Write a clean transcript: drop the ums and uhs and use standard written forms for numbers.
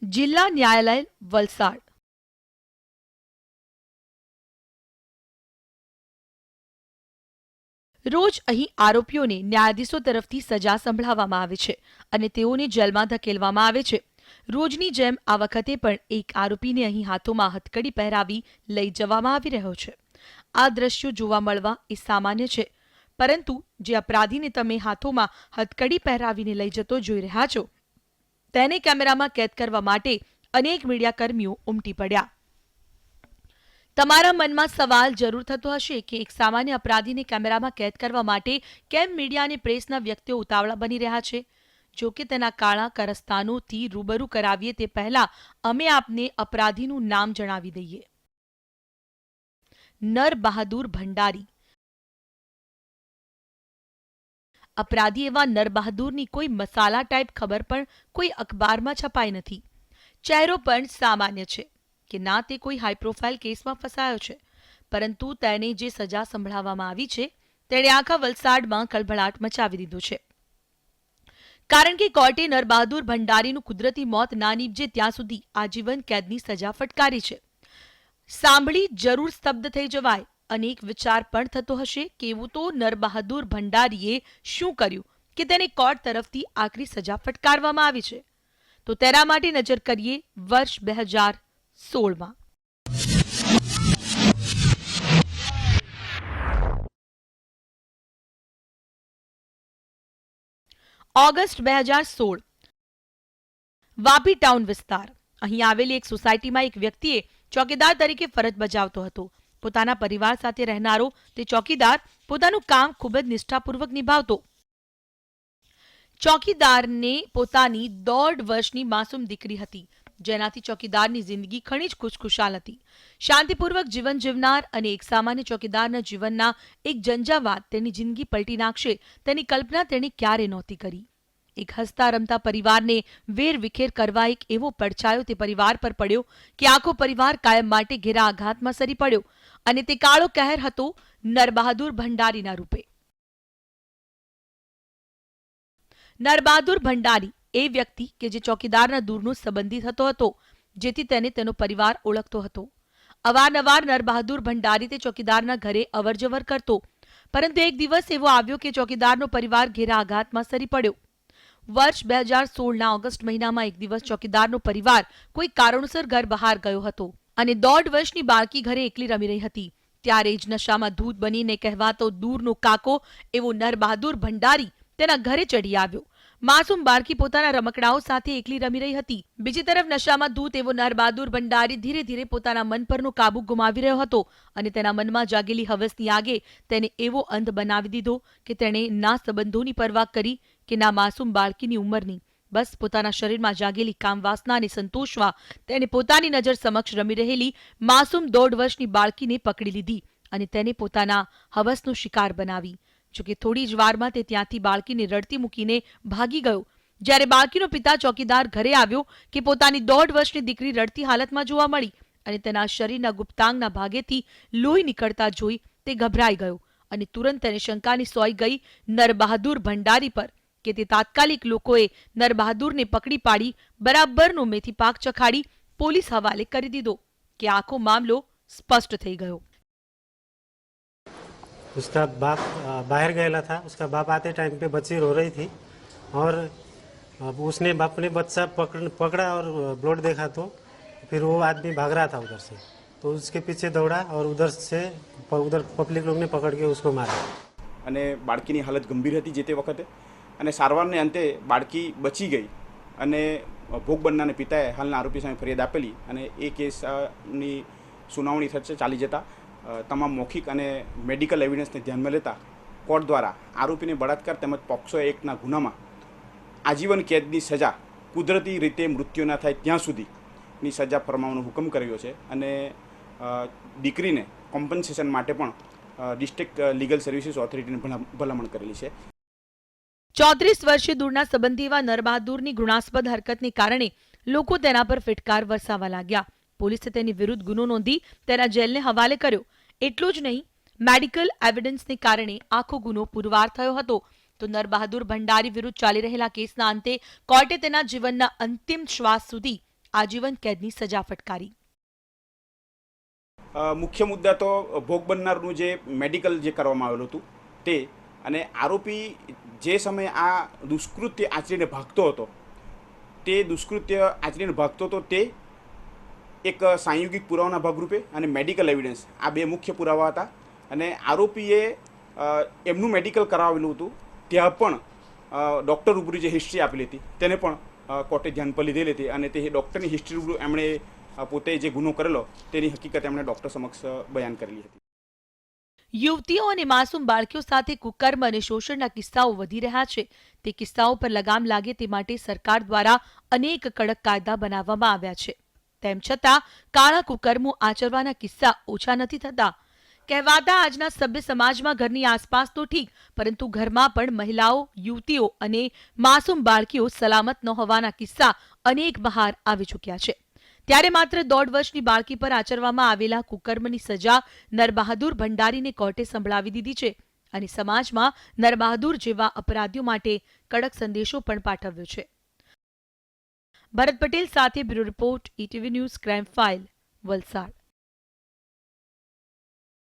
જિલ્લા ન્યાયાલય વલસાડ. રોજ અહીં આરોપીઓને ન્યાયાધીશો તરફથી સજા સંભળાવવામાં આવે છે અને તેઓને જેલમાં ધકેલવામાં આવે છે. રોજની જેમ આ વખતે પણ એક આરોપીને અહીં હાથોમાં હથકડી પહેરાવી લઈ જવામાં આવી રહ્યો છે. આ દ્રશ્યો જોવા મળવા એ સામાન્ય છે, પરંતુ જે અપરાધીને તમે હાથોમાં હથકડી પહેરાવીને લઈ જતો જોઈ રહ્યા છો તેને કેમેરામાં કેદ કરવા માટે અનેક મીડિયાકર્મીઓ ઉમટી પડ્યા. તમારા મનમાં સવાલ જરૂર થતો હશે કે એક સામાન્ય અપરાધીને કેમેરામાં કેદ કરવા માટે કેમ મીડિયા અને પ્રેસના વ્યક્તિઓ ઉતાવળા બની રહ્યા છે? જો કે તેના કાળા કારસ્તાનોથી રૂબરૂ કરાવીએ તે પહેલા અમે આપને અપરાધીનું નામ જણાવી દઈએ. નર બહાદુર ભંડારી. અપરાધી એવા નર બહાદુરની કોઈ મસાલા ટાઈપ ખબર પણ કોઈ અખબારમાં છપાઈ નથી. ચહેરો પણ સામાન્ય છે કે ના તે કોઈ હાઈ પ્રોફાઇલ કેસમાં ફસાયો છે, પરંતુ તેને જે સજા સંભળાવવામાં આવી છે તેણે આખા વલસાડમાં ખળભળાટ મચાવી દીધો છે. કારણ કે કોર્ટે નરબહાદુર ભંડારીનું કુદરતી મોત ના નીપજે ત્યાં સુધી આજીવન કેદની સજા ફટકારી છે. સાંભળી જરૂર સ્તબ્ધ થઈ જવાય. અનેક વિચાર પણ થતો હશે કે એવું તો નરબહાદુર ભંડારીએ શું કર્યું કે તેને કોર્ટ તરફથી આકરી સજા ફટકારવામાં આવી છે? તો તેના માટે નજર કરીએ વર્ષ 2016માં. ઓગસ્ટ 2016, વાપી ટાઉન વિસ્તાર. અહીં આવેલી એક સોસાયટીમાં એક વ્યક્તિએ ચોકીદાર તરીકે ફરજ બજાવતો હતો. પોતાના પરિવાર સાથે રહેનારો તે ચોકીદાર પોતાનું કામ ખૂબ જ નિષ્ઠાપૂર્વક નિભાવતો. ચોકીદારને પોતાની 1.5 વર્ષની માસૂમ દીકરી હતી, જેનાથી ચોકીદારની જિંદગી ઘણી જ ખુશખુશાલ હતી. શાંતિપૂર્વક જીવન જીવનાર અને એક સામાન્ય ચોકીદારના જીવનના એક ઝંઝાવાત તેની જિંદગી પલટી નાખશે તેની કલ્પના તેણે ક્યારે નહોતી કરી. એક હસતા રમતા પરિવારને વેરવિખેર કરવા એક એવો પડછાયો તે પરિવાર પર પડ્યો કે આખો પરિવાર કાયમ માટે ઘેરા આઘાતમાં સરી પડ્યો, અને તે કાળો કહેર હતો નરબહાદુર ભંડારીના રૂપે. નરબહાદુર ભંડારી એ વ્યક્તિ કે જે ચોકીદારના દૂરનો સંબંધી થતો હતો, જેથી તેને તેનો પરિવાર ઓળખતો હતો. અવારનવાર નરબહાદુર ભંડારી તે ચોકીદારના ઘરે અવરજવર કરતો, પરંતુ એક દિવસ એવો આવ્યો કે ચોકીદારનો પરિવાર ઘેરા આઘાતમાં સરી પડ્યો. વર્ષ 2016ના ઓગસ્ટ મહિનામાં એક દિવસ ચોકીદારનો પરિવાર કોઈ કારણોસર ઘર બહાર ગયો હતો અને 1.5 વર્ષની બાળકી ઘરે એકલી રમી રહી હતી. ત્યારે જ નશામાં ધૂત બનીને કહેવાતો દૂરનો કાકો એવો નરબહાદુર ભંડારી તેના ઘરે ચડી આવ્યો. માસૂમ બાળકી પોતાના રમકડાઓ સાથે એકલી રમી રહી હતી. બીજી તરફ નશામાં ધૂત એવો નરબહાદુર ભંડારી ધીરે ધીરે પોતાના મન પરનો કાબુ ગુમાવી રહ્યો હતો અને તેના મનમાં જાગેલી હવસની આગે તેને એવો અંધ બનાવી દીધો કે તેણે ના સંબંધોની પરવા કરી કે ના માસૂમ બાળકીની ઉંમરની. બસ પોતાના શરીરમાં જાગેલી કામવાસનાને સંતોષવા તેણે પોતાની નજર સમક્ષ રમી રહેલી માસૂમ 1.5 વર્ષની બાળકીને પકડી લીધી અને તેને પોતાના હવસનો શિકાર બનાવી. જોકે થોડી જ વારમાં તે ત્યાંથી બાળકીને રડતી મૂકીને ભાગી ગયો. જ્યારે બાળકીનો પિતા ચોકીદાર ઘરે આવ્યો કે પોતાની 1.5 વર્ષની દીકરી રડતી હાલતમાં જોવા મળી અને તેના શરીરના ગુપ્તાંગના ભાગેથી લોહી નીકળતા જોઈ તે ગભરાઈ ગયો અને તુરંત તેને શંકાની સોય ગઈ નરબહાદુર ભંડારી પર કે તે તાત્કાલિક લોકોએ નરબહાદુરને પકડી પાડી બરાબરનો મેથી પાક ચખાડી પોલીસ હવાલે કરી દીધો કે આખો મામલો સ્પષ્ટ થઈ ગયો. उसका बाप बाहर गया था. उसका बाप आते टाइम पे बच्ची रो रही थी और उसने बाप ने बच्चा पकड़ा और ब्लड देखा तो फिर वो आदमी भाग रहा था उधर से, तो उसके पीछे दौड़ा और उधर पब्लिक लोग ने पकड़ के उसको मारा. અને બાળકીની હાલત ગંભીર હતી જે તે વખતે, અને સારવારને અંતે બાળકી બચી ગઈ અને ભોગ બનનારને પિતાએ હાલના આરોપી સામે ફરિયાદ આપેલી અને એ કેસની સુનાવણી થશે ચાલી જતા તમામ મૌખિક અને મેડિકલ એવિડન્સને ધ્યાનમાં લેતા કોર્ટ દ્વારા આરોપીને બળાત્કાર તેમજ પોક્સો એક્ટના ગુનામાં આજીવન કેદની સજા કુદરતી રીતે મૃત્યુ ન થાય ત્યાં સુધીની સજા ફરમાવવાનો હુકમ કર્યો છે અને દીકરીને કોમ્પન્સેશન માટે પણ ડિસ્ટ્રિક્ટ લીગલ સર્વિસીસ ઓથોરિટીને ભલામણ કરેલી છે. 34 વર્ષીય દૂરના સંબંધી એવા નરબહાદુરની ઘૃણાસ્પદ હરકતને કારણે લોકો તેના પર ફિટકાર વરસાવવા લાગ્યા. પોલીસે તેની વિરુદ્ધ ગુનો નોંધી તેના જેલને હવાલે કર્યો. એટલું જ નહીં, મેડિકલ એવિડન્સને કારણે આખો ગુનો પુરવાર થયો હતો. તો નરબહાદુર ભંડારી વિરુદ્ધ ચાલી રહેલા કેસના અંતે કોર્ટે તેના જીવનના અંતિમ શ્વાસ સુધી આજીવન કેદની સજા ફટકારી. મુખ્ય મુદ્દા તો ભોગ બનનારનું જે મેડિકલ જે કરવામાં આવેલું હતું તે, અને આરોપી જે સમયે આ દુષ્કૃત્ય આચરીને ભાગતો હતો તે એક સાંયોગિક પુરાવાના ભાગરૂપે અને મેડિકલ એવિડન્સ આ બે મુખ્ય પુરાવા હતા. અને આરોપીએ એમનું મેડિકલ કરાવેલું હતું ત્યાં પણ ડૉક્ટર રૂબરૂ જે હિસ્ટ્રી આપેલી હતી તેને પણ કોર્ટે ધ્યાન પર લીધેલી હતી, અને તે ડૉક્ટરની હિસ્ટ્રી રૂબરૂ એમણે પોતે જે ગુનો કરેલો તેની હકીકત એમણે ડૉક્ટર સમક્ષ બયાન કરેલી હતી. યુવતીઓ અને માસૂમ બાળકીઓ સાથે કુકર્મ અને શોષણના કિસ્સાઓ વધી રહ્યા છે. તે કિસ્સાઓ પર લગામ લાગે તે માટે સરકાર દ્વારા અનેક કડક કાયદા બનાવવામાં આવ્યા છે. તેમ છતાં કાળા કુકર્મો આચરવાના કિસ્સા ઓછા નથી થતા. કહેવાતા આજના સભ્ય સમાજમાં ઘરની આસપાસ તો ઠીક, પરંતુ ઘરમાં પણ મહિલાઓ, યુવતીઓ અને માસૂમ બાળકીઓ સલામત ન હોવાના કિસ્સા અનેક બહાર આવી ચૂક્યા છે. ત્યારે માત્ર 1.5 વર્ષની બાળકી પર આચરવામાં આવેલા કુકર્મની સજા નરબહાદુર ભંડારીને કોર્ટે સંભળાવી દીધી છે અને સમાજમાં નરબહાદુર જેવા અપરાધીઓ માટે કડક સંદેશો પણ પાઠવ્યો છે. ભરત પટેલ સાથે bureau report, ETV news, crime file, Valsad.